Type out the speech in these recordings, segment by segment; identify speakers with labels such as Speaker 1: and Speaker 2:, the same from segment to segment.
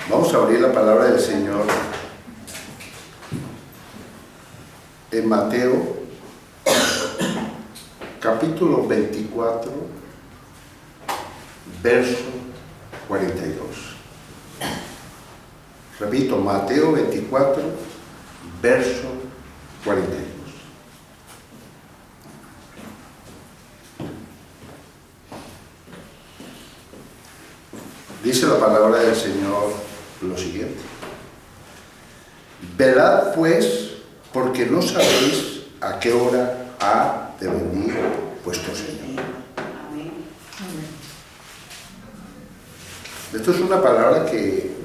Speaker 1: Vamos a abrir la palabra del Señor en Mateo, capítulo 24, verso 42. Repito, Mateo 24, verso 42. Dice la palabra del Señor lo siguiente: velad pues, porque no sabéis a qué hora ha de venir vuestro Señor. Esto es una palabra que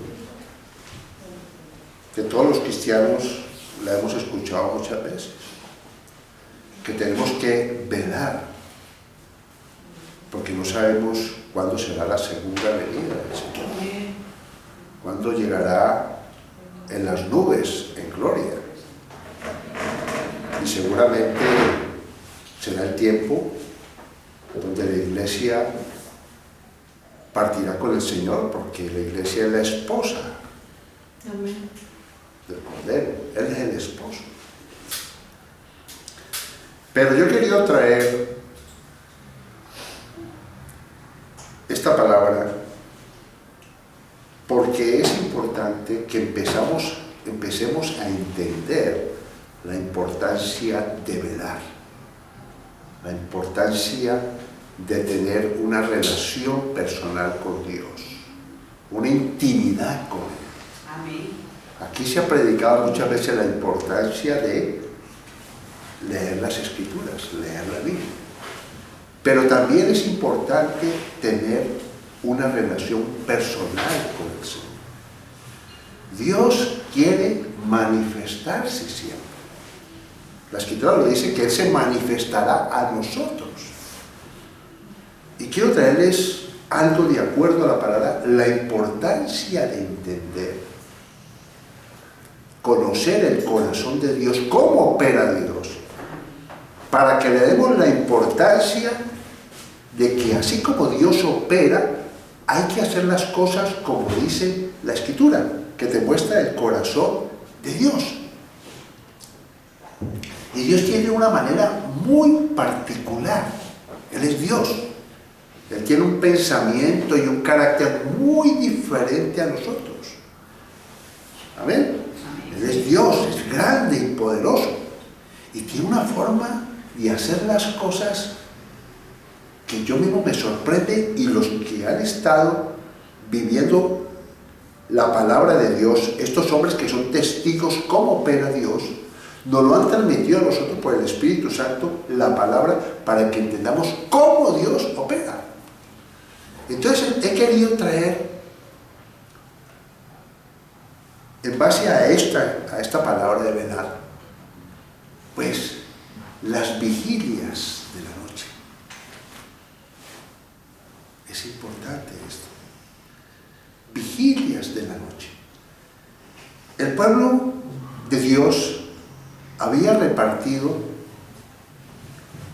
Speaker 1: todos los cristianos la hemos escuchado muchas veces, que tenemos que velar, porque no sabemos cuándo será la segunda venida del Señor, cuándo llegará en las nubes, en gloria. Y seguramente será el tiempo donde la iglesia partirá con el Señor, porque la iglesia es la esposa del Cordero, Él es el esposo. Pero yo quería traer esta palabra porque es importante que empecemos a entender la importancia de velar, la importancia de tener una relación personal con Dios, una intimidad con Él.
Speaker 2: Amén.
Speaker 1: Aquí se ha predicado muchas veces la importancia de leer las Escrituras, leer la Biblia. Pero también es importante tener una relación personal con el Señor. Dios quiere manifestarse siempre. La Escritura lo dice, que Él se manifestará a nosotros. Y quiero traerles algo de acuerdo a la palabra, la importancia de entender, conocer el corazón de Dios, cómo opera Dios, para que le demos la importancia de que así como Dios opera, hay que hacer las cosas como dice la Escritura, que te muestra el corazón de Dios. Y Dios tiene una manera muy particular. Él es Dios. Él tiene un pensamiento y un carácter muy diferente a nosotros. Amén. Él es Dios, es grande y poderoso. Y tiene una forma de hacer las cosas que yo mismo me sorprende, y los que han estado viviendo la palabra de Dios, estos hombres que son testigos cómo opera Dios, nos lo han transmitido a nosotros por el Espíritu Santo, la palabra, para que entendamos cómo Dios opera. Entonces he querido traer, en base a esta palabra de velar, pues las vigilias de la noche. Es importante esto. Vigilias de la noche. El pueblo de Dios había repartido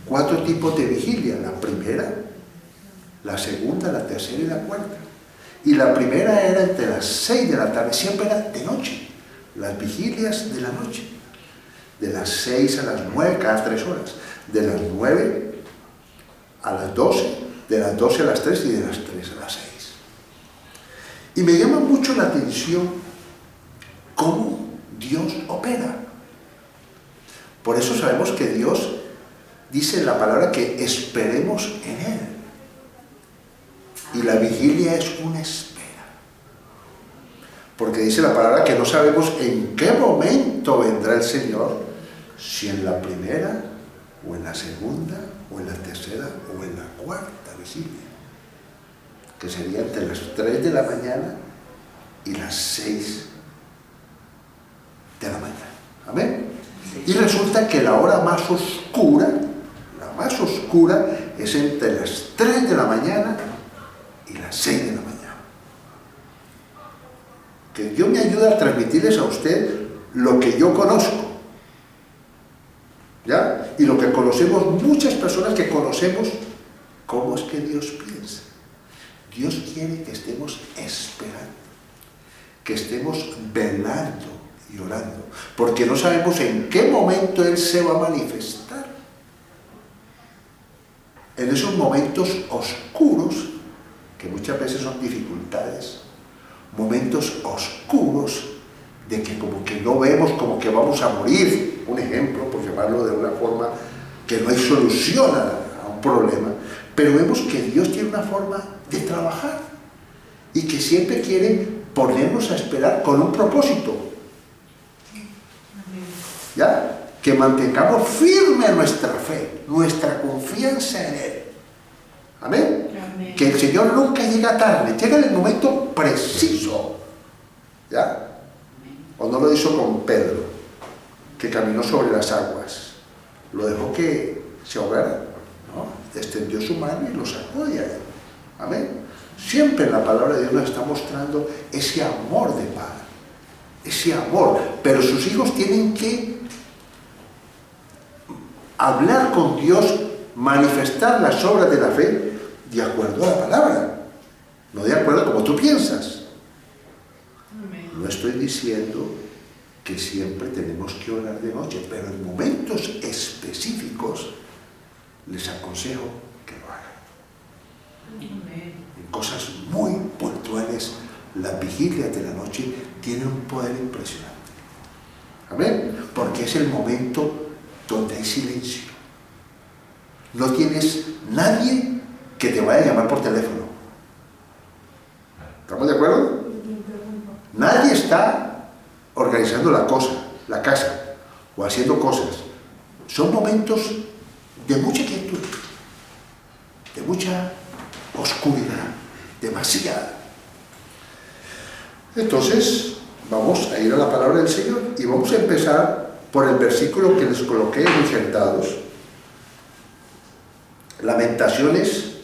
Speaker 1: 4 tipos de vigilia: la primera, la segunda, la tercera y la cuarta. Y la primera era entre las 6 de la tarde, siempre era de noche, las vigilias de la noche, de las 6 a las 9, cada 3 horas, de las 9 a las 12, de las 12 a las 3 y de las 3 a las 6. Y me llama mucho la atención cómo Dios opera. Por eso sabemos que Dios dice en la palabra que esperemos en Él. Y la vigilia es una espera. Porque dice la palabra que no sabemos en qué momento vendrá el Señor, si en la primera, o en la segunda, o en la tercera, o en la cuarta vigilia, que sería entre las 3 de la mañana y las 6 de la mañana. Amén. Y resulta que la hora más oscura es entre las 3 de la mañana y las 6 de la mañana. Que Dios me ayude a transmitirles a usted lo que yo conozco, ¿ya? Y lo que conocemos, muchas personas que conocemos, cómo es que Dios piensa. Dios quiere que estemos esperando, que estemos velando y orando, porque no sabemos en qué momento Él se va a manifestar. En esos momentos oscuros, que muchas veces son dificultades, momentos oscuros de que como que no vemos, como que vamos a morir, un ejemplo, por llamarlo de una forma, que no hay solución a un problema, pero vemos que Dios tiene una forma de trabajar y que siempre quiere ponernos a esperar con un propósito. ¿Ya? Que mantengamos firme nuestra fe, nuestra confianza en Él. ¿Amén? Amén. Que el Señor nunca llega tarde, llega en el momento preciso. ¿Ya? O no lo hizo con Pedro, que caminó sobre las aguas. Lo dejó que se ahogara, ¿no? Extendió su mano y lo sacó de ahí. Amén. Siempre en la palabra de Dios nos está mostrando ese amor de Padre. Ese amor. Pero sus hijos tienen que hablar con Dios, manifestar las obras de la fe de acuerdo a la palabra, no de acuerdo a como tú piensas. Amén. No estoy diciendo que siempre tenemos que orar de noche, pero en momentos específicos les aconsejo que lo hagan. Amén. En cosas muy puntuales, las vigilias de la noche tienen un poder impresionante. Amén. Porque es el momento donde hay silencio. No tienes nadie que te vaya a llamar por teléfono. ¿Estamos de acuerdo? Nadie está organizando la casa, o haciendo cosas. Son momentos de mucha quietud, de mucha oscuridad, demasiada. Entonces, vamos a ir a la palabra del Señor y vamos a empezar por el versículo que les coloqué insertados. Lamentaciones,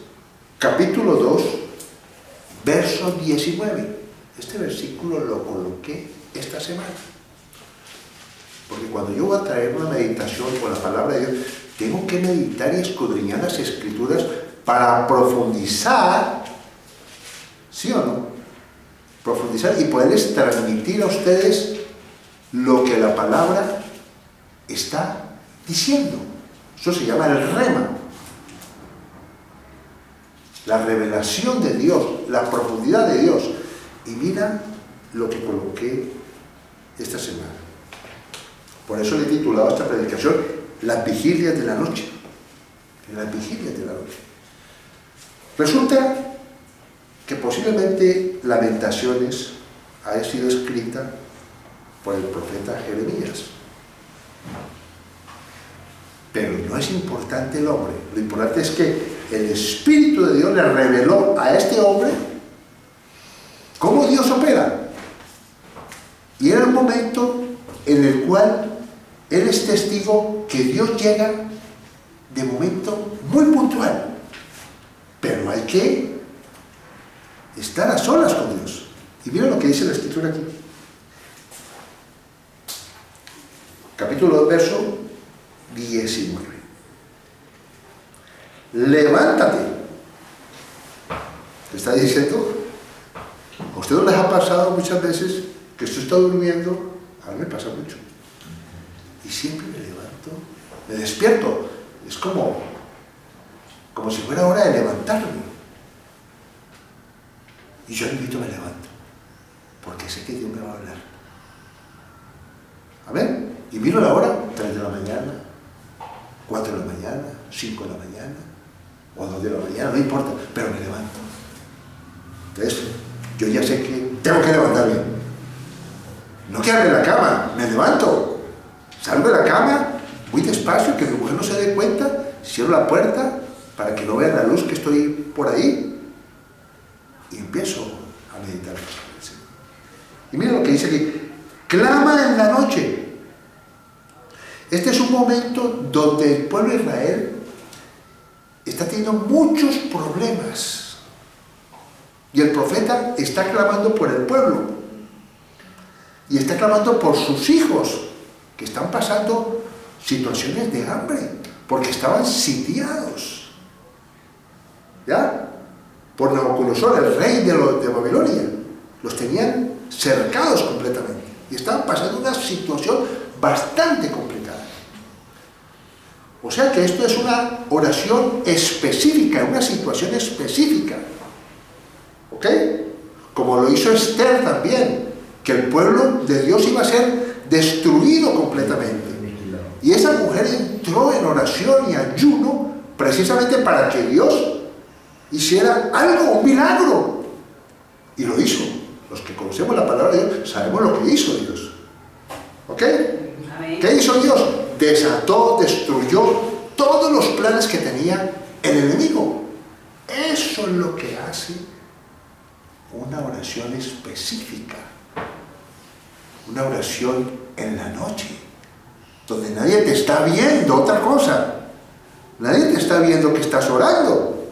Speaker 1: capítulo 2, verso 19. Este versículo lo coloqué esta semana. Porque cuando yo voy a traer una meditación con la palabra de Dios, tengo que meditar y escudriñar las Escrituras para profundizar, ¿sí o no? Profundizar y poderles transmitir a ustedes lo que la palabra está diciendo. Eso se llama el rema. La revelación de Dios, la profundidad de Dios. Y mira lo que coloqué esta semana. Por eso le he titulado a esta predicación Las vigilias de la noche. Las vigilias de la noche. Resulta que posiblemente Lamentaciones haya sido escrita por el profeta Jeremías. Pero no es importante el hombre. Lo importante es que el Espíritu de Dios le reveló a este hombre cómo Dios opera. Y era un momento en el cual él es testigo que Dios llega de momento muy puntual. Pero hay que estar a solas con Dios. Y mira lo que dice la Escritura aquí. Capítulo 2, verso 19. Levántate. ¿Te está diciendo? ¿A ustedes les ha pasado muchas veces que usted está durmiendo? A mí me pasa mucho. Y siempre me levanto, me despierto. Es como si fuera hora de levantarme. Y yo invito, me levanto. Porque sé que Dios me va a hablar. ¿Amén? Y miro la hora, 3 de la mañana, 4 de la mañana, 5 de la mañana, o 2 de la mañana, no importa, pero me levanto. Entonces, yo ya sé que tengo que levantarme. No quedarme en la cama, me levanto. Salgo de la cama, muy despacio, que mi mujer no se dé cuenta, cierro la puerta para que no vea la luz que estoy por ahí, y empiezo a meditar. Y mira lo que dice aquí. Clama en la noche. Este es un momento donde el pueblo de Israel está teniendo muchos problemas. Y el profeta está clamando por el pueblo. Y está clamando por sus hijos, que están pasando situaciones de hambre, porque estaban sitiados. ¿Ya? Por Nabucodonosor, el rey de Babilonia. Los tenían cercados y estaban pasando una situación bastante complicada. O sea que esto es una oración específica, una situación específica. ¿Ok? Como lo hizo Esther también, que el pueblo de Dios iba a ser destruido completamente. Y esa mujer entró en oración y ayuno precisamente para que Dios hiciera algo, un milagro. Y lo hizo. Los que conocemos la palabra de Dios sabemos lo que hizo Dios. ¿Ok? Amén. ¿Qué hizo Dios? Desató, destruyó todos los planes que tenía el enemigo. Eso es lo que hace una oración específica. Una oración en la noche, donde nadie te está viendo otra cosa. Nadie te está viendo que estás orando.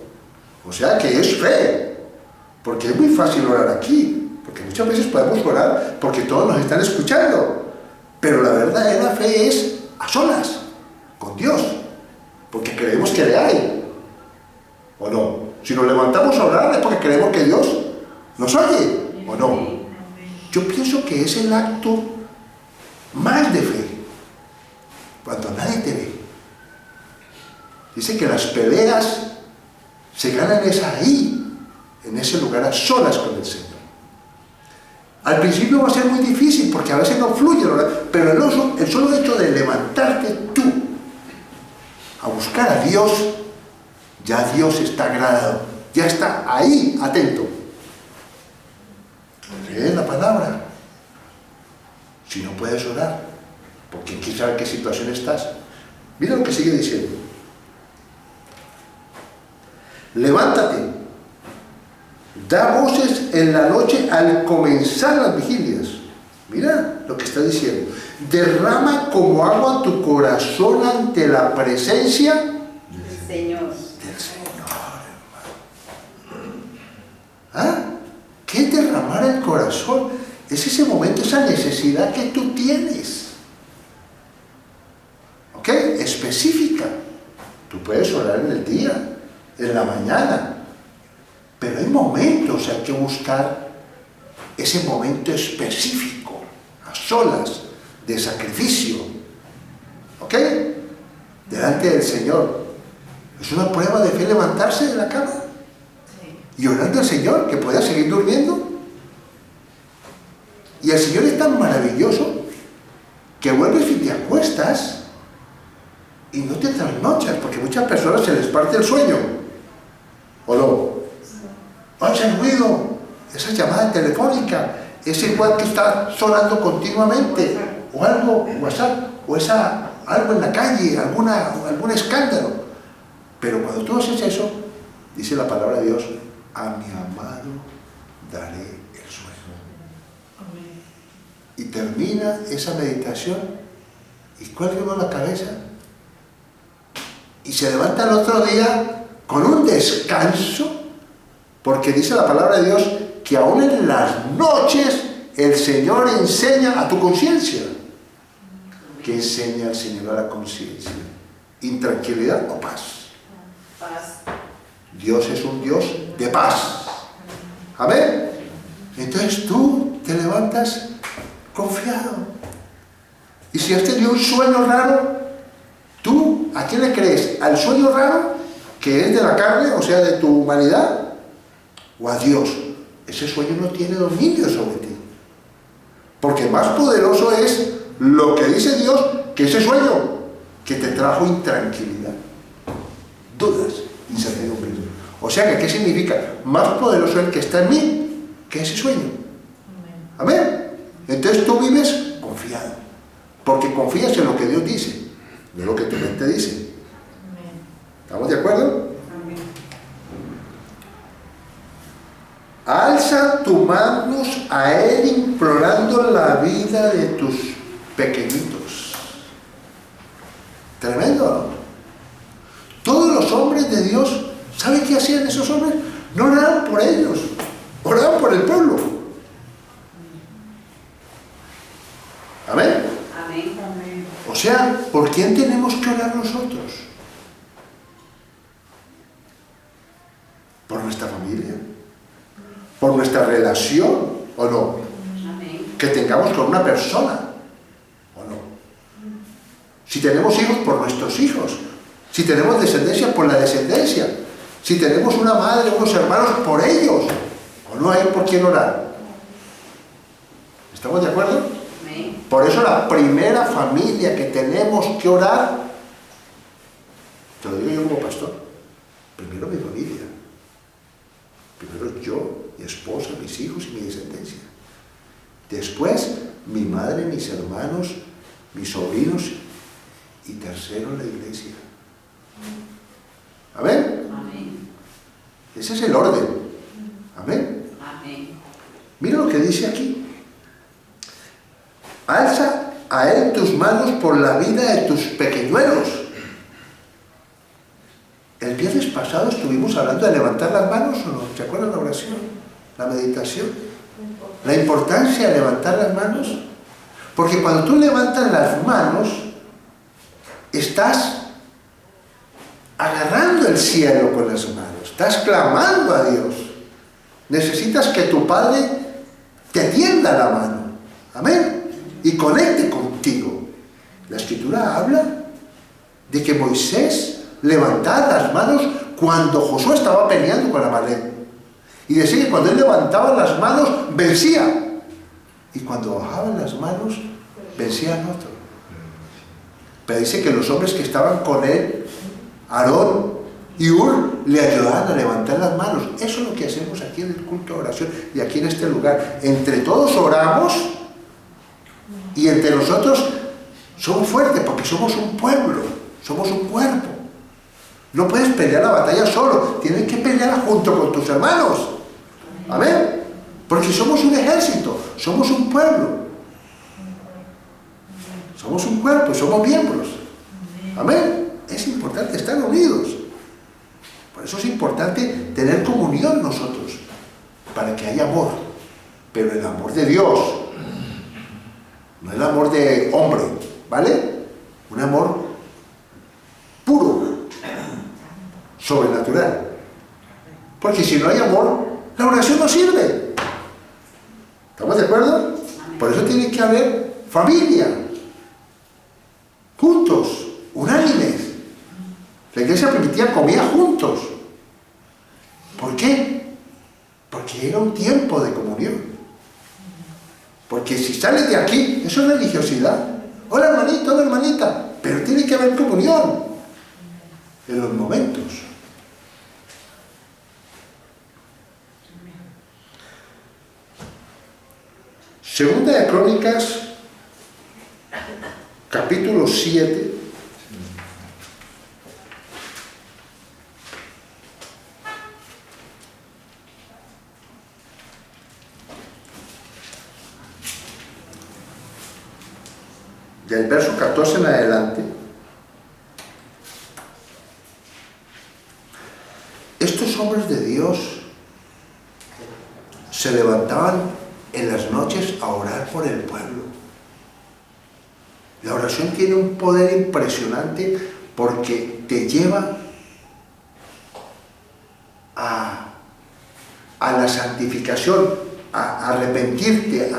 Speaker 1: O sea que es fe. Porque es muy fácil orar aquí. Porque muchas veces podemos orar porque todos nos están escuchando. Pero la verdadera fe es a solas, con Dios. Porque creemos que le hay. ¿O no? Si nos levantamos a orar es porque creemos que Dios nos oye. ¿O no? Yo pienso que es el acto más de fe. Cuando nadie te ve. Dice que las peleas se ganan es ahí, en ese lugar a solas con el Señor. Al principio va a ser muy difícil porque a veces no fluye, pero el solo hecho de levantarte tú a buscar a Dios, ya Dios está agradado, ya está ahí, atento. Lee la palabra. Si no puedes orar, porque quién sabe en qué situación estás. Mira lo que sigue diciendo. Levántate, da voces en la noche al comenzar las vigilias. Mira lo que está diciendo. Derrama como agua tu corazón ante la presencia del Señor. Del Señor, hermano. ¿Ah? ¿Qué es derramar el corazón? Es ese momento, esa necesidad que tú tienes. ¿Ok? Específica. Tú puedes orar en el día, en la mañana, pero hay momentos, hay que buscar ese momento específico, a solas, de sacrificio. ¿Ok? Delante del Señor. Es una prueba de fe levantarse de la cama y orando al Señor, que pueda seguir durmiendo. Y el Señor es tan maravilloso que vuelves y te acuestas y no te trasnochas, porque muchas personas se les parte el sueño. ¿O no? Oye el ruido, esa llamada telefónica, ese igual que está sonando continuamente, o algo, WhatsApp, o algo en la calle, algún escándalo. Pero cuando tú haces eso, dice la palabra de Dios, a mi amado daré el sueño. Amén. Y termina esa meditación y cuelga uno la cabeza y se levanta el otro día con un descanso, porque dice la palabra de Dios que aún en las noches el Señor enseña a tu conciencia. ¿Qué enseña el Señor a la conciencia? ¿Intranquilidad o paz? Paz. Dios es un Dios de paz. Amén. Entonces tú te levantas confiado. Y si has tenido un sueño raro, ¿tú a quién le crees? ¿Al sueño raro, que es de la carne, o sea, de tu humanidad? ¿O a Dios? Ese sueño no tiene dominio sobre ti. Porque más poderoso es lo que dice Dios que ese sueño que te trajo intranquilidad, dudas, incertidumbre. O sea que, ¿qué significa? Más poderoso el que está en mí que ese sueño. Amén. Entonces tú vives confiado, porque confías en lo que Dios dice, no en lo que tu mente dice. ¿Estamos de acuerdo? Amén. Alza tus manos a Él implorando la vida de tus pequeñitos. Tremendo, ¿no? Todos los hombres de Dios, ¿saben qué hacían esos hombres? No oraban por ellos, oraban por el pueblo. ¿Amén? Amén. O sea, ¿por quién tenemos que orar nosotros? ¿Por nuestra familia? ¿Por nuestra relación o no? Amén. que tengamos con una persona, ¿o no? Si tenemos hijos, por nuestros hijos. Si tenemos descendencia, por la descendencia. Si tenemos una madre, unos hermanos, por ellos. ¿O no hay por quién orar? ¿Estamos de acuerdo? Por eso la primera familia que tenemos que orar, te lo digo yo como pastor, primero mi familia. Primero yo, mi esposa, mis hijos y mi descendencia. Después, mi madre, mis hermanos, mis sobrinos y tercero, la iglesia. ¿Amén?
Speaker 2: Amén.
Speaker 1: Ese es el orden. ¿Amén?
Speaker 2: Amén.
Speaker 1: Mira lo que dice aquí. Alza a él tus manos por la vida de tus pequeñuelos. El viernes pasado estuvimos hablando de levantar las manos, ¿o no? ¿Se acuerdan la oración? La meditación. La importancia de levantar las manos. Porque cuando tú levantas las manos, estás agarrando el cielo con las manos. Estás clamando a Dios. Necesitas que tu Padre te tienda la mano. Amén. Y conecte contigo. La Escritura habla de que Moisés levantaba las manos cuando Josué estaba peleando con Amalec. Y decía que cuando él levantaba las manos, vencía. Y cuando bajaban las manos, vencía al otro. Pero dice que los hombres que estaban con él, Aarón y Hur, le ayudaban a levantar las manos. Eso es lo que hacemos aquí en el culto de oración y aquí en este lugar. Entre todos oramos y entre nosotros somos fuertes porque somos un pueblo, somos un cuerpo. No puedes pelear la batalla solo, tienes que pelearla junto con tus hermanos. Amén. Porque somos un ejército, somos un pueblo. Somos un cuerpo, somos miembros. Amén. Es importante estar unidos. Por eso es importante tener comunión nosotros, para que haya amor. Pero el amor de Dios, no el amor de hombre, ¿vale? Un amor puro, sobrenatural. Porque si no hay amor, la oración no sirve. ¿Estamos de acuerdo? Por eso tiene que haber familia, juntos, unánimes. La iglesia primitiva comía juntos. ¿Por qué? Porque era un tiempo de comunión. Porque si sales de aquí, eso es religiosidad. Hola hermanito, hola hermanita. Pero tiene que haber comunión en los momentos. Segunda de Crónicas, capítulo 7. Del verso 14 en adelante. Estos hombres de Dios se levantaban en las noches a orar por el pueblo. La oración tiene un poder impresionante porque te lleva a la santificación, a arrepentirte.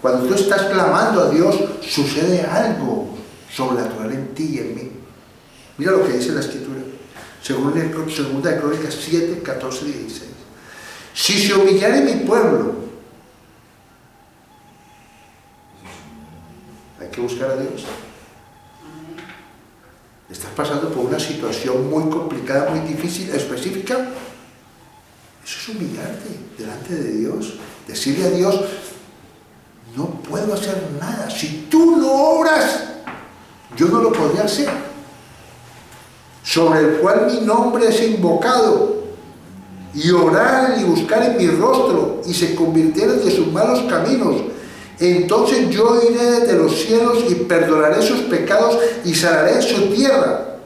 Speaker 1: Cuando tú estás clamando a Dios, sucede algo sobrenatural en ti y en mí. Mira lo que dice la Escritura. Segunda de Crónicas 7, 14, 16. Si se humillare mi pueblo, hay que buscar a Dios. Estás pasando por una situación muy complicada, muy difícil, específica. Eso es humillarte delante de Dios. Decirle a Dios, no puedo hacer nada. Si tú no obras, yo no lo podría hacer. Sobre el cual mi nombre es invocado, y orar y buscar en mi rostro, y se convirtieran de sus malos caminos, entonces yo iré desde los cielos y perdonaré sus pecados y sanaré su tierra.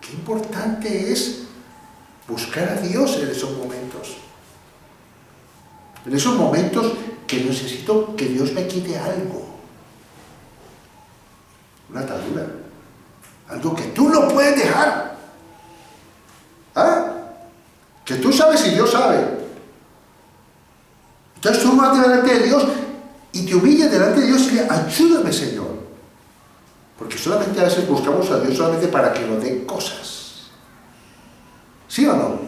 Speaker 1: Qué importante es buscar a Dios en esos momentos. En esos momentos que necesito que Dios me quite algo. Una atadura. Algo que tú no puedes dejar. ¿Ah? Que tú sabes y Dios sabe. Entonces tú vas delante de Dios y te humillas delante de Dios y le ayúdame, Señor. Porque solamente a veces buscamos a Dios solamente para que nos dé cosas. ¿Sí o no?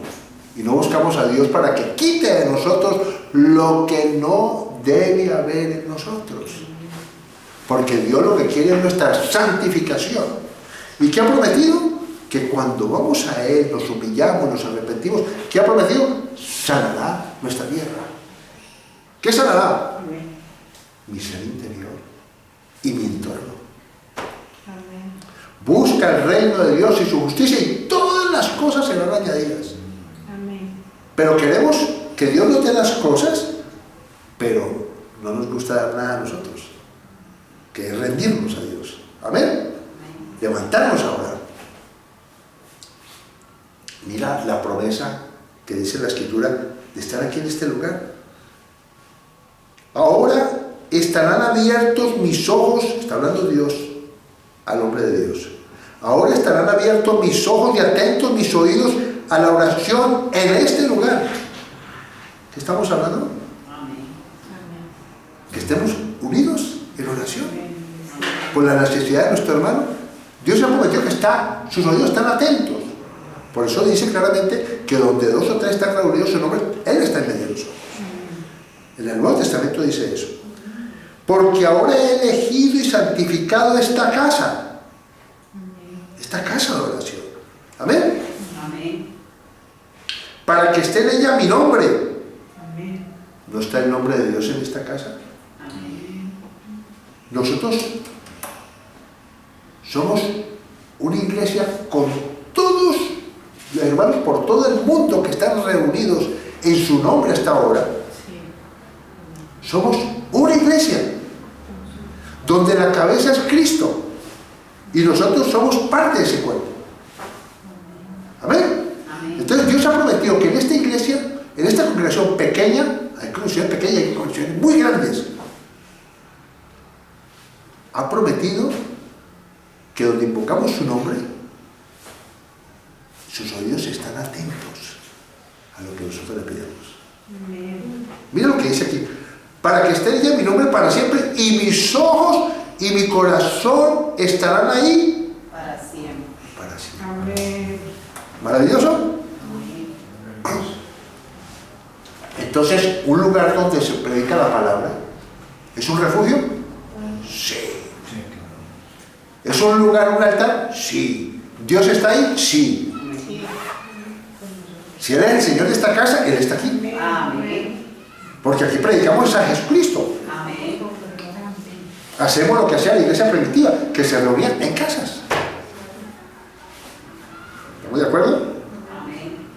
Speaker 1: Y no buscamos a Dios para que quite de nosotros lo que no debe haber en nosotros. Porque Dios lo que quiere es nuestra santificación. ¿Y qué ha prometido? Que cuando vamos a Él, nos humillamos, nos arrepentimos, ¿qué ha prometido? Sanará nuestra tierra. ¿Qué sanará? Mi ser interior y mi entorno. Busca el reino de Dios y su justicia y todas las cosas serán añadidas. Pero queremos que Dios nos dé las cosas, pero no nos gusta dar nada a nosotros, que es rendirnos a Dios. Amén. Levantarnos a orar. Mira la promesa que dice la Escritura de estar aquí en este lugar. Ahora estarán abiertos mis ojos, está hablando Dios al hombre de Dios. Ahora estarán abiertos mis ojos y atentos mis oídos a la oración en este lugar. ¿Qué estamos hablando? Que estemos unidos en oración por la necesidad de nuestro hermano. Dios ha prometido que sus oídos están atentos. Por eso dice claramente que donde 2 o 3 están reunidos en su nombre, Él está en medio de nosotros. En el Nuevo Testamento dice eso. Porque ahora he elegido y santificado esta casa. Esta casa de oración. Amén.
Speaker 2: Amén.
Speaker 1: Para que esté en ella mi nombre. Amén. ¿No está el nombre de Dios en esta casa?
Speaker 2: Amén.
Speaker 1: Nosotros somos una iglesia con todos los hermanos por todo el mundo que están reunidos en su nombre hasta ahora. Somos una iglesia donde la cabeza es Cristo y nosotros somos parte de ese cuerpo. Amén. Entonces Dios ha prometido que en esta iglesia, en esta congregación pequeña, hay congregaciones pequeñas y hay congregaciones muy grandes, ha prometido que donde invocamos su nombre, sus oídos están atentos a lo que nosotros le pedimos. Mira lo que dice aquí. Para que esté ya mi nombre para siempre, y mis ojos y mi corazón estarán ahí
Speaker 2: Para siempre.
Speaker 1: para siempre.
Speaker 2: Amén.
Speaker 1: ¿Maravilloso?
Speaker 2: Amén.
Speaker 1: Entonces, un lugar donde se predica la palabra, ¿es un refugio? Sí. ¿Es un lugar, un altar? Sí. ¿Dios está ahí? Sí. Si Él es el Señor de esta casa, Él está aquí.
Speaker 2: Amén.
Speaker 1: Porque aquí predicamos a Jesucristo.
Speaker 2: Amén.
Speaker 1: Hacemos lo que hacía la iglesia primitiva, que se reunían en casas. ¿Estamos de acuerdo?
Speaker 2: Amén.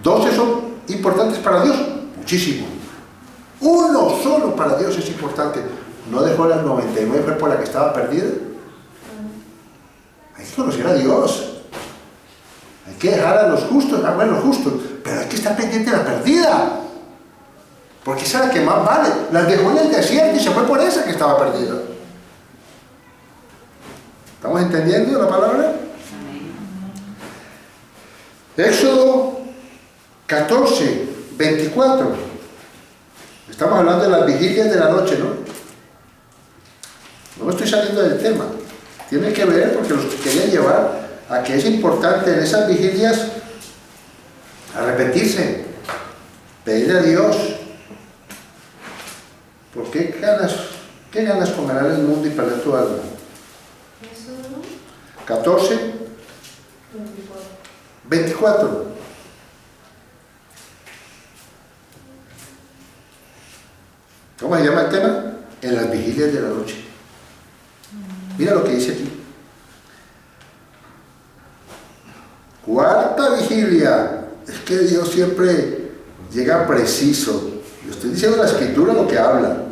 Speaker 1: 12 son importantes para Dios, muchísimo. Uno solo para Dios es importante. No dejó las 99 por la que estaba perdida. Hay que conocer a Dios. Hay que dejar a los justos, los justos, pero hay que estar pendiente de la perdida. Porque esa es la que más vale. Las dejó en el desierto y se fue por esa que estaba perdida. ¿Estamos entendiendo la palabra?
Speaker 2: Amén.
Speaker 1: Éxodo 14, 24. Estamos hablando de las vigilias de la noche, ¿no? No me estoy saliendo del tema. Tiene que ver porque los quería llevar a que es importante en esas vigilias arrepentirse, pedirle a Dios. ¿Por qué ganas con ganar el mundo y perder tu alma? 14, 24. ¿Cómo se llama el tema? En las vigilias de la noche. Mira lo que dice aquí. Cuarta vigilia. Es que Dios siempre llega preciso. Yo estoy diciendo la Escritura lo que habla.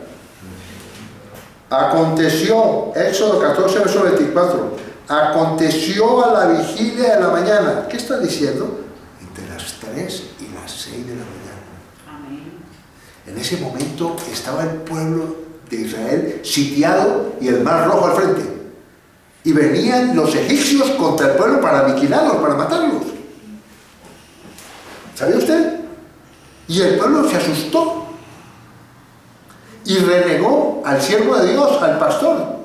Speaker 1: Aconteció, Éxodo 14, verso 24. Aconteció a la vigilia de la mañana. ¿Qué está diciendo? Entre las 3 y las 6 de la mañana.
Speaker 2: Amén.
Speaker 1: En ese momento estaba el pueblo de Israel sitiado y el mar rojo al frente. Y venían los egipcios contra el pueblo para aniquilarlos, para matarlos. ¿Sabía usted? Y el pueblo se asustó y renegó al siervo de Dios, al pastor,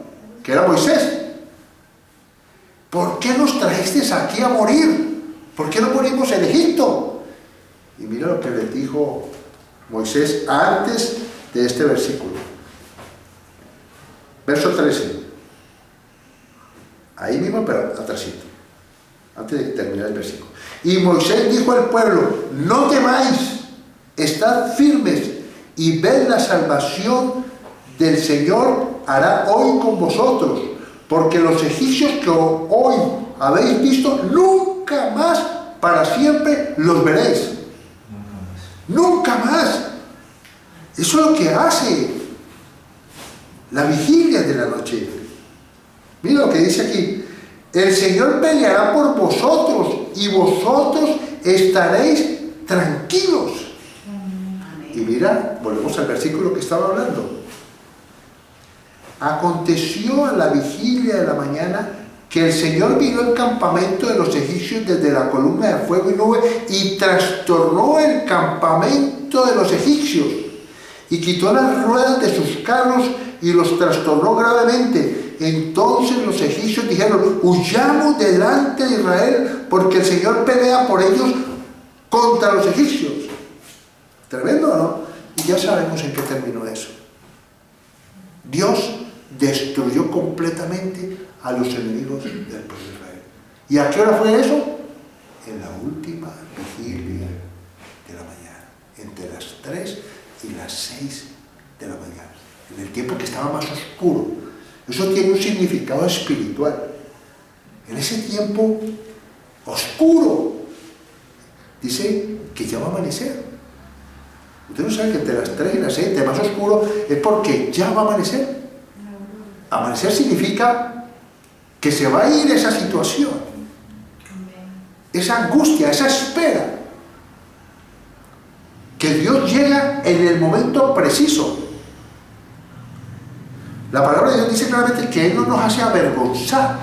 Speaker 1: que era Moisés. ¿Por qué nos trajisteis aquí a morir? ¿Por qué no morimos en Egipto? Y mira lo que les dijo Moisés antes de este versículo. Verso 13. Ahí mismo, pero atrásito, antes de terminar el versículo. Y Moisés dijo al pueblo: no temáis, estad firmes y ved la salvación del Señor hará hoy con vosotros, porque los egipcios que hoy habéis visto, nunca más para siempre los veréis. Nunca más. Eso es lo que hace la vigilia de la noche. Mira lo que dice aquí: el Señor peleará por vosotros y vosotros estaréis tranquilos. Y mira, volvemos al versículo que estaba hablando. Aconteció a la vigilia de la mañana que el Señor vino al campamento de los egipcios desde la columna de fuego y nube y trastornó el campamento de los egipcios y quitó las ruedas de sus carros y los trastornó gravemente. Entonces los egipcios dijeron: huyamos delante de Israel, porque el Señor pelea por ellos contra los egipcios. Tremendo, ¿no? Y ya sabemos en qué terminó eso. Dios destruyó completamente a los enemigos del pueblo de Israel. ¿Y a qué hora fue eso? En la última vigilia de la mañana, entre las 3 y las 6 de la mañana, en el tiempo que estaba más oscuro. Eso tiene un significado espiritual. En ese tiempo oscuro, dice que ya va a amanecer. Usted no sabe que entre las 3 y las 6, de más oscuro, es porque ya va a amanecer. Amanecer significa que se va a ir esa situación, esa angustia, esa espera. Que Dios llega en el momento preciso. La palabra de Dios dice claramente que Él no nos hace avergonzar,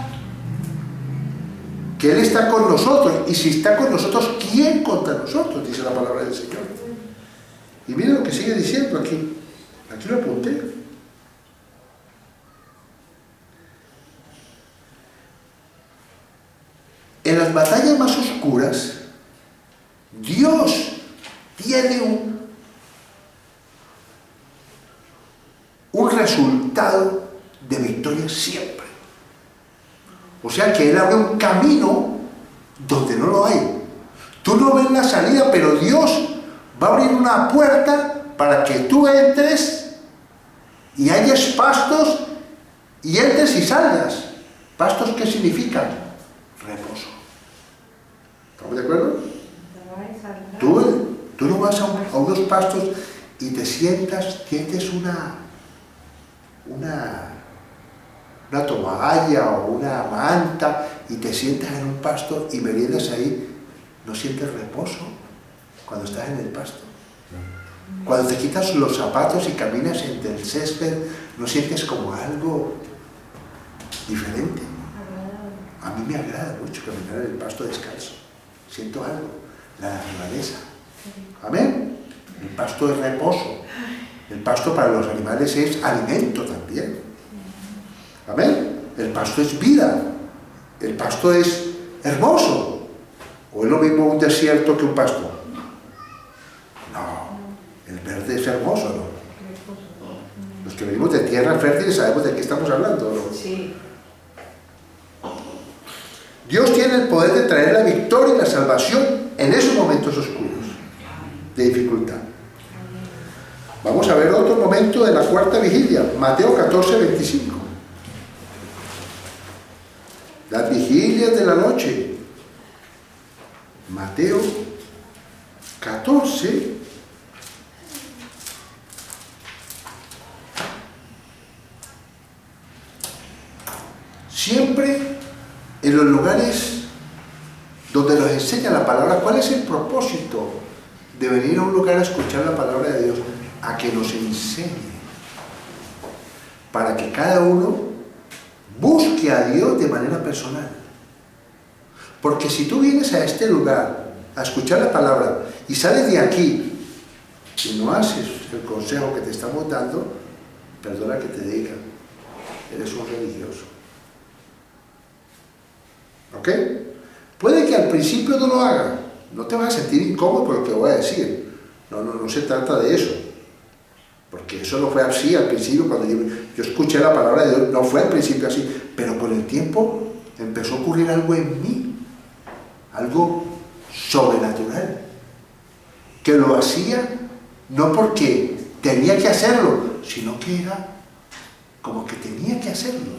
Speaker 1: que Él está con nosotros, y si está con nosotros, ¿quién contra nosotros? Dice la palabra del Señor. Y miren lo que sigue diciendo aquí. Aquí lo apunté. En las batallas más oscuras, Dios tiene un resultado de victoria siempre. O sea que Él abre un camino donde no lo hay. Tú no ves la salida, pero Dios va a abrir una puerta para que tú entres y hayas pastos y entres y salgas. ¿Pastos qué significan? Reposo. ¿Estamos de acuerdo? Tú no vas a unos pastos y te sientas, sientes una toalla o una manta y te sientas en un pasto y meriendas ahí. ¿No sientes reposo cuando estás en el pasto? Cuando te quitas los zapatos y caminas entre el césped, ¿no sientes como algo diferente? A mí me agrada mucho caminar en el pasto descalzo. Siento algo, la naturaleza. Amén. El pasto es reposo. El pasto para los animales es alimento también. Amén. El pasto es vida. El pasto es hermoso. ¿O es lo mismo un desierto que un pasto? No. El verde es hermoso, ¿no? Los que venimos de tierras fértiles sabemos de qué estamos hablando, ¿no?
Speaker 2: Sí.
Speaker 1: Dios tiene el poder de traer la victoria y la salvación en esos momentos oscuros de dificultad. Vamos a ver otro momento de la cuarta vigilia, Mateo 14, 25. Las vigilias de la noche. Mateo 14, siempre en los lugares donde nos enseña la palabra. ¿Cuál es el propósito de venir a un lugar a escuchar la palabra de Dios? A que nos enseñe, para que cada uno busque a Dios de manera personal. Porque si tú vienes a este lugar a escuchar la palabra y sales de aquí si no haces el consejo que te estamos dando, perdona que te diga, eres un religioso. ¿Ok? Puede que al principio no lo haga, no te vas a sentir incómodo por lo que voy a decir. No se trata de eso. Porque eso no fue así al principio, cuando yo escuché la palabra de Dios, no fue al principio así, pero con el tiempo empezó a ocurrir algo en mí, algo sobrenatural, que lo hacía no porque tenía que hacerlo, sino que era como que tenía que hacerlo.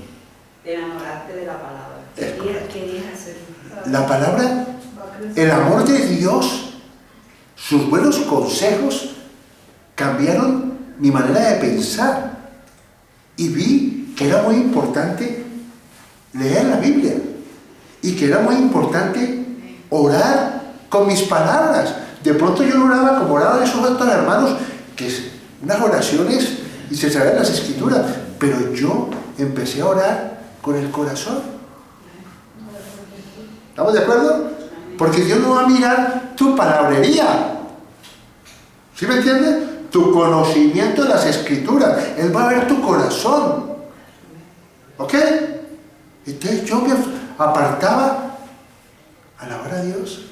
Speaker 2: Te enamoraste de la palabra.
Speaker 3: Querías hacerlo.
Speaker 1: La palabra, el amor de Dios, sus buenos consejos cambiaron mi manera de pensar y vi que era muy importante leer la Biblia y que era muy importante orar con mis palabras. De pronto yo no oraba como oraban esos otros hermanos, que es unas oraciones y se sabían las escrituras, pero yo empecé a orar con el corazón. ¿Estamos de acuerdo? Porque Dios no va a mirar tu palabrería, ¿sí me entiendes? Tu conocimiento de las escrituras. Él va a ver tu corazón. ¿Ok? Entonces yo me apartaba a alabar a Dios.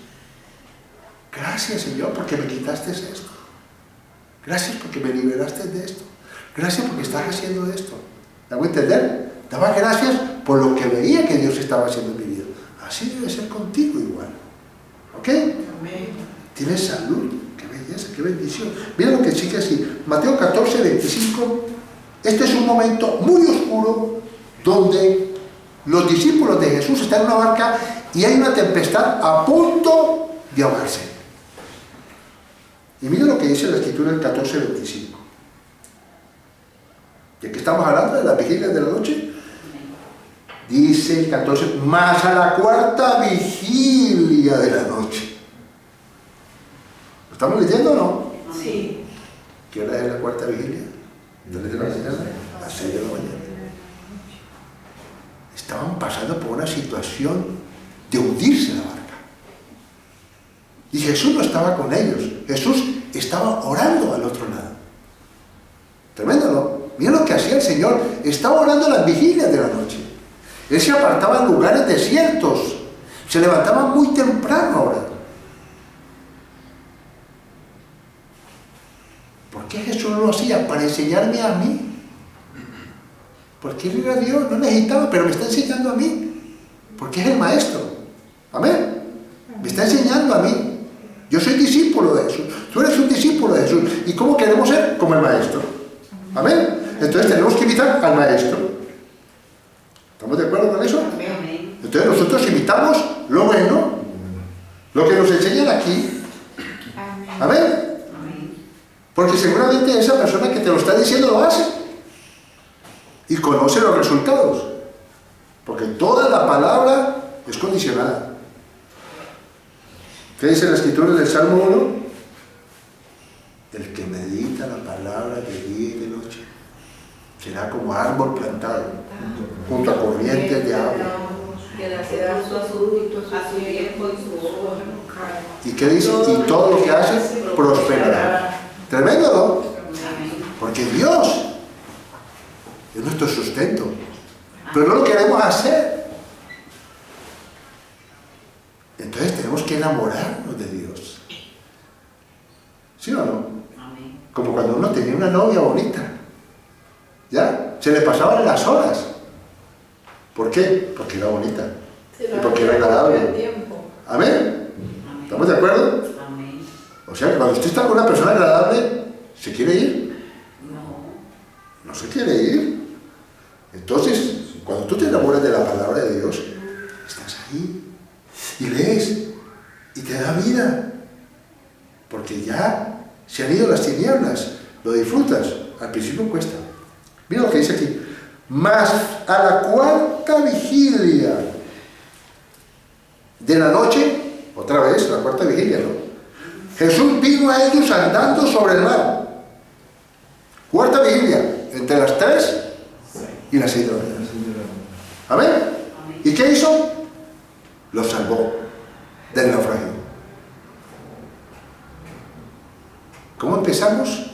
Speaker 1: Gracias, Señor, porque me quitaste esto. Gracias porque me liberaste de esto. Gracias porque estás haciendo esto. ¿Me hago entender? Daba gracias por lo que veía que Dios estaba haciendo en mi vida. Así debe ser contigo igual. ¿Ok?
Speaker 3: Amén.
Speaker 1: Tienes salud. Qué belleza, qué bendición. Mira lo que sigue así. Mateo 14, 25. Este es un momento muy oscuro donde los discípulos de Jesús están en una barca y hay una tempestad a punto de ahogarse. Y mira lo que dice la escritura del 14, 25. ¿De qué estamos hablando? ¿De las vigilias de la noche? Dice el 14, más a la cuarta vigilia de la noche. ¿Lo estamos leyendo o no?
Speaker 3: Sí.
Speaker 1: ¿Qué hora es la cuarta vigilia? ¿De la mañana? A las 6 de la mañana. Estaban pasando por una situación de hundirse la barca. Y Jesús no estaba con ellos. Jesús estaba orando al otro lado. Tremendo, ¿no? Mira lo que hacía el Señor. Estaba orando en las vigilias de la noche. Él se apartaba en lugares desiertos. Se levantaba muy temprano a orar. ¿Por qué Jesús no lo hacía? Para enseñarme a mí. Porque Él era Dios, no necesitaba, pero me está enseñando a mí. Porque es el Maestro. Amén. Me está enseñando a mí. Yo soy discípulo de Jesús. Tú eres un discípulo de Jesús. ¿Y cómo queremos ser? Como el Maestro. Amén. Entonces tenemos que imitar al Maestro. ¿Estamos de acuerdo con eso?
Speaker 2: Amén.
Speaker 1: Entonces nosotros imitamos lo bueno, lo que nos enseñan aquí. Amén.
Speaker 2: Amén.
Speaker 1: Porque seguramente esa persona que te lo está diciendo lo hace. Y conoce los resultados. Porque toda la palabra es condicionada. ¿Qué dice la escritura del Salmo 1? El que medita la palabra de día y de noche será como árbol plantado junto a corrientes de agua.
Speaker 2: Que da fruto a su tiempo y su hoja.
Speaker 1: ¿Y qué dice? Y todo lo que hace prosperará. Tremendo, ¿no?
Speaker 2: Amén.
Speaker 1: Porque Dios es nuestro sustento. Pero no lo queremos hacer. Entonces tenemos que enamorarnos de Dios. ¿Sí o no?
Speaker 2: Amén.
Speaker 1: Como cuando uno tenía una novia bonita. ¿Ya? Se le pasaban las horas. ¿Por qué? Porque era bonita. Y porque era agradable. Amén. ¿Estamos de acuerdo?
Speaker 2: Amén.
Speaker 1: O sea que cuando usted está con una persona agradable, ¿se quiere ir?
Speaker 2: No.
Speaker 1: No se quiere ir. Entonces, cuando tú te enamoras de la palabra de Dios, estás ahí y lees y te da vida. Porque ya se han ido las tinieblas. Lo disfrutas. Al principio cuesta. Mira lo que dice aquí. Mas a la cuarta vigilia de la noche, otra vez, la cuarta vigilia, ¿no? Jesús vino a ellos andando sobre el mar. Cuarta vigilia, entre las 3 y las 6 de la mañana. ¿Amén?
Speaker 2: Amén.
Speaker 1: ¿Y qué hizo? Los salvó del naufragio. ¿Cómo empezaron? estamos?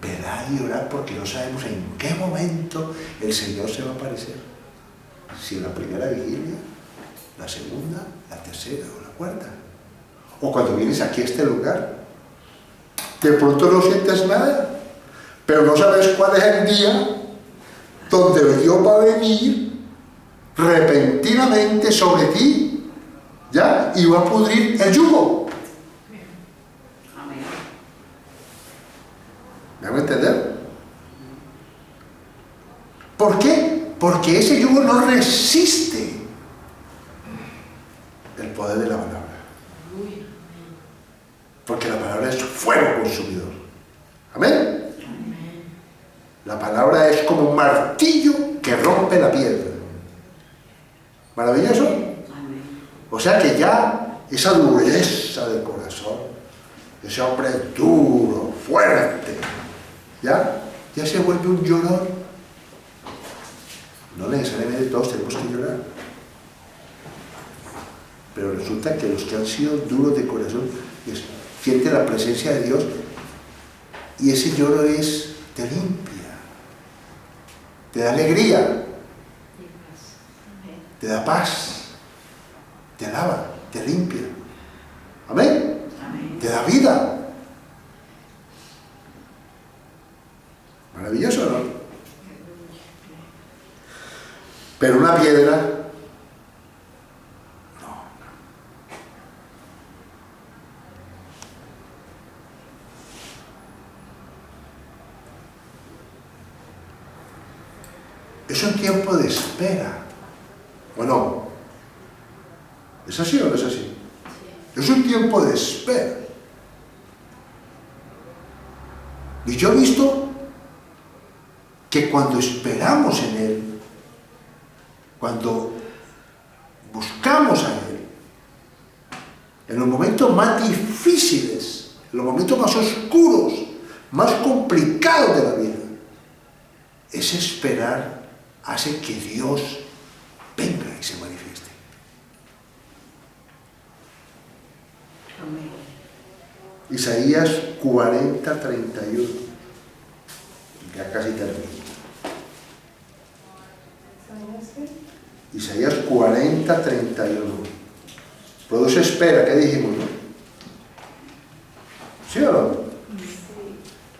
Speaker 1: Velar y orar, porque no sabemos en qué momento el Señor se va a aparecer. Si en la primera vigilia, la segunda, la tercera o la cuarta. O cuando vienes aquí a este lugar, de pronto no sientes nada, pero no sabes cuál es el día donde Dios va a venir repentinamente sobre ti, ¿ya? Y va a pudrir el yugo.
Speaker 2: Amén.
Speaker 1: ¿Me hago entender? ¿Por qué? Porque ese yugo no resiste el poder de la palabra. Porque la palabra es fuego consumidor. ¿Amén? La palabra es como un martillo que rompe la piedra. ¿Maravilloso? O sea que ya esa dureza del corazón, ese hombre duro, fuerte, ya se vuelve un llorón. No necesariamente todos tenemos que llorar. Pero resulta que los que han sido duros de corazón sienten la presencia de Dios y ese lloro te limpia, te da alegría, te da paz, te lava, te limpia. ¿Amén?
Speaker 2: Amén.
Speaker 1: Te da vida. Maravilloso, ¿no? Pero una piedra, es un tiempo de espera, ¿o no? ¿Es así o no es así? Es un tiempo de espera. Y yo he visto que cuando esperamos en Él, cuando buscamos a Él, en los momentos más difíciles, en los momentos más oscuros, más complicados de la vida, ese esperar hace que Dios venga y se manifieste.
Speaker 3: Amén.
Speaker 1: Isaías 40, 31. Ya casi termino. Isaías 40, 31. Produce espera, ¿qué dijimos? ¿No? ¿Sí o no?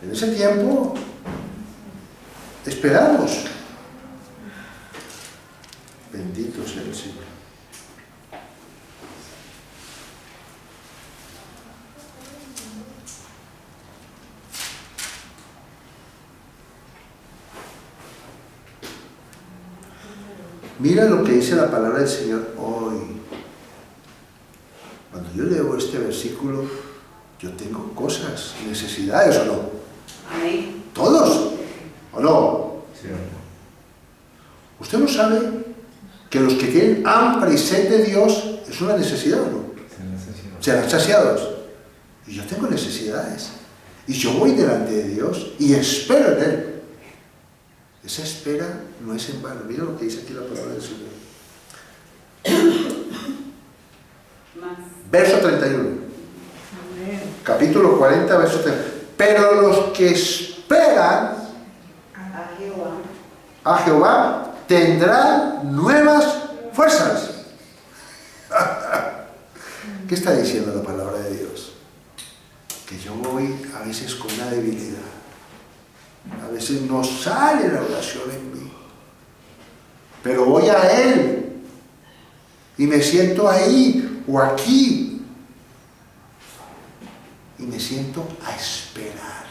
Speaker 1: En ese tiempo esperamos. Bendito sea el Señor. Mira lo que dice la palabra del Señor hoy. Cuando yo leo este versículo, yo tengo cosas, necesidades, ¿o no?
Speaker 2: Amén.
Speaker 1: ¿Todos? ¿O no?
Speaker 4: Sí.
Speaker 1: ¿Usted no sabe que los que tienen hambre y sed de Dios es una necesidad, o no? Serán saciados. Y yo tengo necesidades. Y yo voy delante de Dios y espero en Él. Esa espera no es en vano. Mira lo que dice aquí la palabra del Señor.
Speaker 2: Más.
Speaker 1: Verso 31.
Speaker 3: Amén.
Speaker 1: Capítulo 40, verso 31. Pero los que esperan
Speaker 2: A Jehová.
Speaker 1: a Jehová tendrán nuevas fuerzas. ¿Qué está diciendo la palabra de Dios? Que yo voy a veces con una debilidad. A veces no sale la oración en mí. Pero voy a Él. Y me siento ahí o aquí. Y me siento a esperar.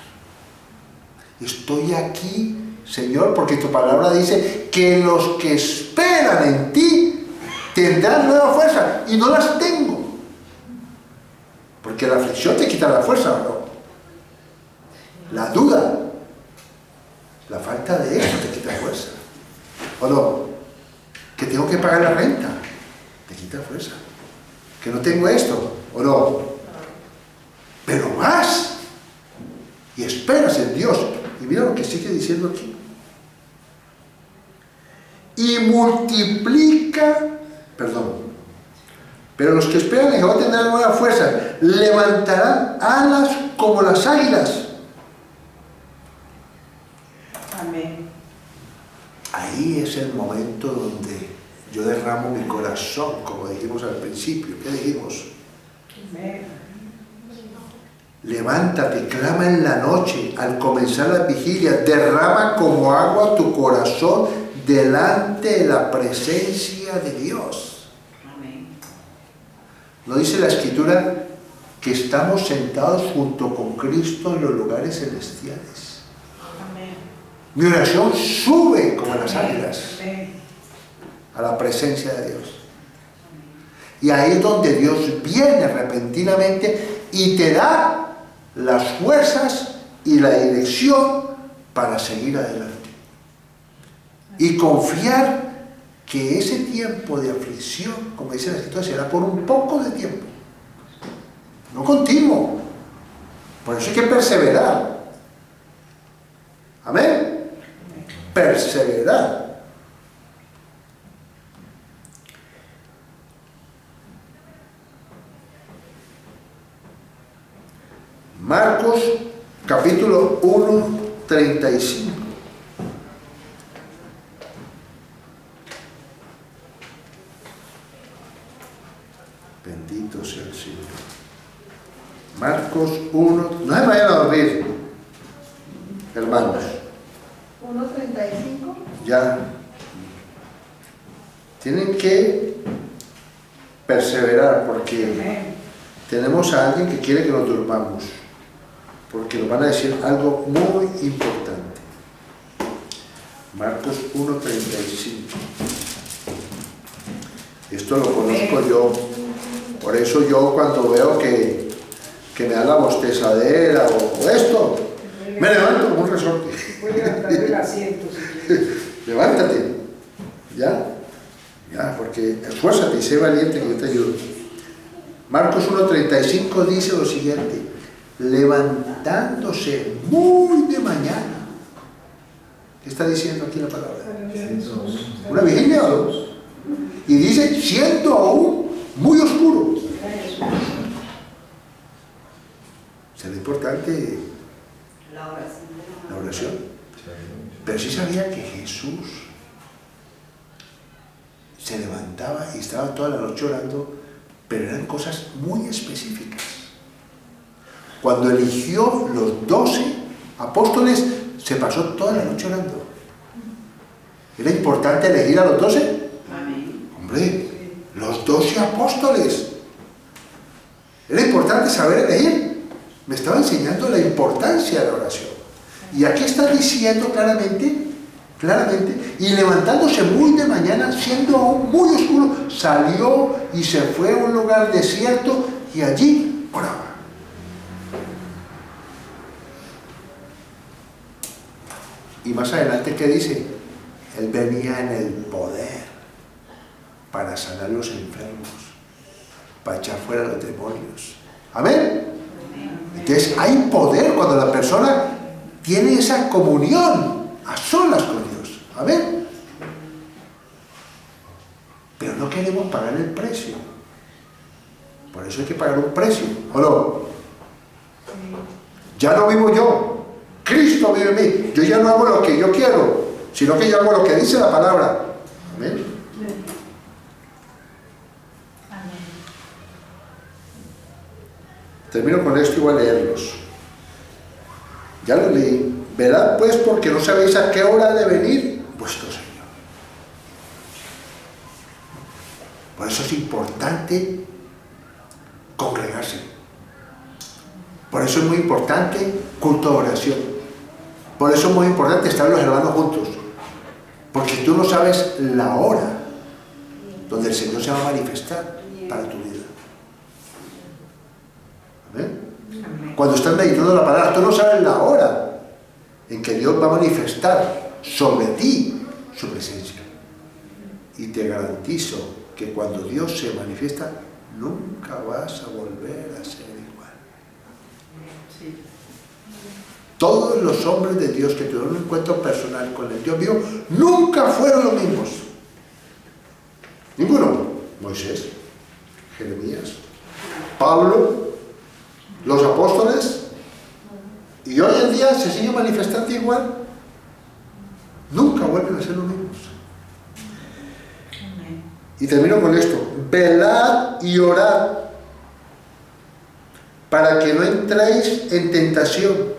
Speaker 1: Estoy aquí, Señor, porque tu palabra dice que los que esperan en ti tendrán nueva fuerza. Y no las tengo. Porque la aflicción te quita la fuerza, ¿o no? La duda, la falta de eso te quita fuerza. ¿O no? Que tengo que pagar la renta, te quita fuerza. Que no tengo esto, ¿o no? Pero más. Y esperas en Dios. Y mira lo que sigue diciendo aquí. Y multiplica, pero los que esperan en Jehová tendrán nueva fuerza, levantarán alas como las águilas,
Speaker 3: Amén.
Speaker 1: Ahí es el momento donde yo derramo mi corazón, como dijimos al principio. ¿Qué dijimos?
Speaker 3: Amén.
Speaker 1: Levántate, clama en la noche, al comenzar la vigilia, derrama como agua tu corazón delante de la presencia de Dios.
Speaker 2: Amén.
Speaker 1: ¿No dice la Escritura que estamos sentados junto con Cristo en los lugares celestiales?
Speaker 3: Amén.
Speaker 1: Mi oración sube como las águilas
Speaker 3: Amén.
Speaker 1: a la presencia de Dios. Y ahí es donde Dios viene repentinamente y te da las fuerzas y la dirección para seguir adelante. Y confiar que ese tiempo de aflicción, como dice la Escritura, será por un poco de tiempo, no continuo. Por eso hay que perseverar. Amén. Perseverar. Marcos capítulo 1, 35. Bendito sea el Señor. Marcos 1, no se vayan a dormir, hermanos.
Speaker 4: 1:35.
Speaker 1: Ya. Tienen que perseverar porque
Speaker 3: Amén.
Speaker 1: tenemos a alguien que quiere que nos durmamos. Porque nos van a decir algo muy importante. Marcos 1:35. Esto lo conozco yo. Por eso yo cuando veo que me da la bostezadera o esto, me levanto como un resorte.
Speaker 3: Voy a levantar el asiento si quieres.
Speaker 1: Levántate. ¿Ya? Ya, porque esfuérzate y sé valiente que yo te ayudo. Marcos 1:35 dice lo siguiente: levantándose muy de mañana. ¿Qué está diciendo aquí la palabra? Una vigilia o dos. Y dice, siendo aún muy oscuro. Será importante
Speaker 2: La oración.
Speaker 1: la oración. Pero sí sabía que Jesús se levantaba y estaba toda la noche orando, pero eran cosas muy específicas. Cuando eligió los 12 apóstoles, se pasó toda la noche orando. ¿Era importante elegir a los 12?
Speaker 2: Amén.
Speaker 1: Hombre, los 12 apóstoles. Era importante saber elegir. Me estaba enseñando la importancia de la oración. Y aquí está diciendo claramente, y levantándose muy de mañana, siendo aún muy oscuro, salió y se fue a un lugar desierto y allí oraba. Y más adelante, ¿qué dice? Él venía en el poder para sanar los enfermos, para echar fuera los demonios. ¿Amén? Entonces hay poder cuando la persona tiene esa comunión a solas con Dios. ¿Amén? Pero no queremos pagar el precio. Por eso hay que pagar un precio, ¿o no? Ya no vivo yo, Cristo vive en mí. Yo ya no hago lo que yo quiero, sino que yo hago lo que dice la palabra. Amén. Termino con esto y voy a leerlos. Ya lo leí. Verad pues, porque no sabéis a qué hora ha de venir vuestro Señor. Por eso es importante congregarse. Por eso es muy importante culto de oración. Por eso es muy importante estar los hermanos juntos. Porque tú no sabes la hora donde el Señor se va a manifestar para tu vida. ¿Amén? Cuando estás meditando la palabra, tú no sabes la hora en que Dios va a manifestar sobre ti su presencia. Y te garantizo que cuando Dios se manifiesta, nunca vas a volver a ser igual.
Speaker 2: Sí.
Speaker 1: Todos los hombres de Dios que tuvieron un encuentro personal con el Dios vivo, nunca fueron los mismos. Ninguno. Moisés, Jeremías, Pablo, los apóstoles, y hoy en día se sigue manifestando igual. nunca vuelven a ser los mismos.
Speaker 3: Amén.
Speaker 1: Y termino con esto: velad y orad para que no entréis en tentación.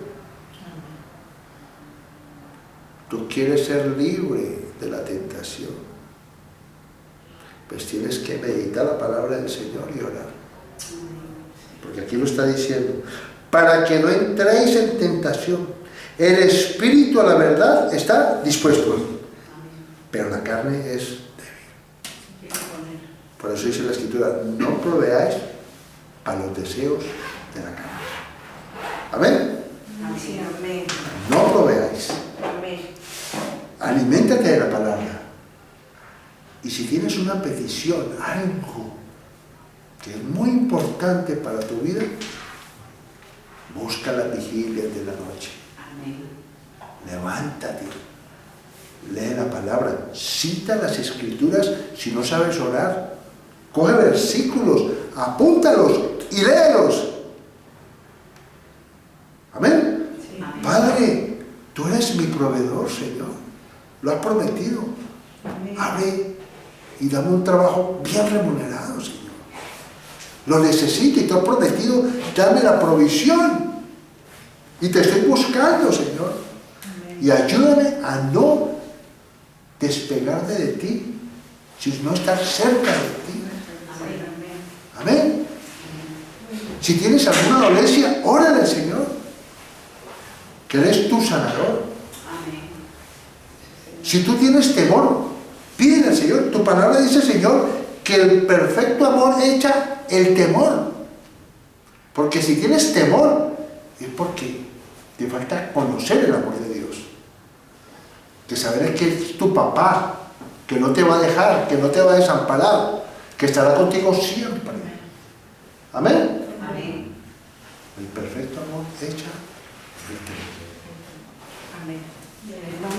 Speaker 1: Tú quieres ser libre de la tentación, pues tienes que meditar la palabra del Señor y orar. Porque aquí lo está diciendo: para que no entréis en tentación. El espíritu, a la verdad, está dispuesto, pero la carne es débil. Por eso dice la Escritura: no proveáis para los deseos de la carne. Amén.
Speaker 2: Amén.
Speaker 1: No proveáis.
Speaker 2: Amén.
Speaker 1: Aliméntate de la palabra. Y si tienes una petición, algo que es muy importante para tu vida, busca las vigilias de la noche.
Speaker 2: Amén.
Speaker 1: Levántate, lee la palabra, cita las escrituras. Si no sabes orar, coge versículos, apúntalos y léelos. Amén.
Speaker 3: Sí.
Speaker 2: Amén.
Speaker 1: Padre, tú eres mi proveedor, Señor. Lo has prometido.
Speaker 3: Amén.
Speaker 1: Abre y dame un trabajo bien remunerado, Señor. Lo necesito y te has prometido, dame la provisión. Y te estoy buscando, Señor.
Speaker 3: Amén.
Speaker 1: Y ayúdame a no despegarme de ti, sino estar cerca de ti.
Speaker 2: Amén.
Speaker 1: Amén. Si tienes alguna dolencia, órale al Señor, que Él es tu sanador.
Speaker 2: Amén.
Speaker 1: Si tú tienes temor, pídele al Señor. Tu palabra dice, Señor, que el perfecto amor echa el temor. Porque si tienes temor, es porque te falta conocer el amor de Dios. Que saber que es tu papá, que no te va a dejar, que no te va a desamparar, que estará contigo siempre. Amén.
Speaker 2: Amén.
Speaker 1: El perfecto amor echa el temor.
Speaker 2: Amén.
Speaker 3: En el nombre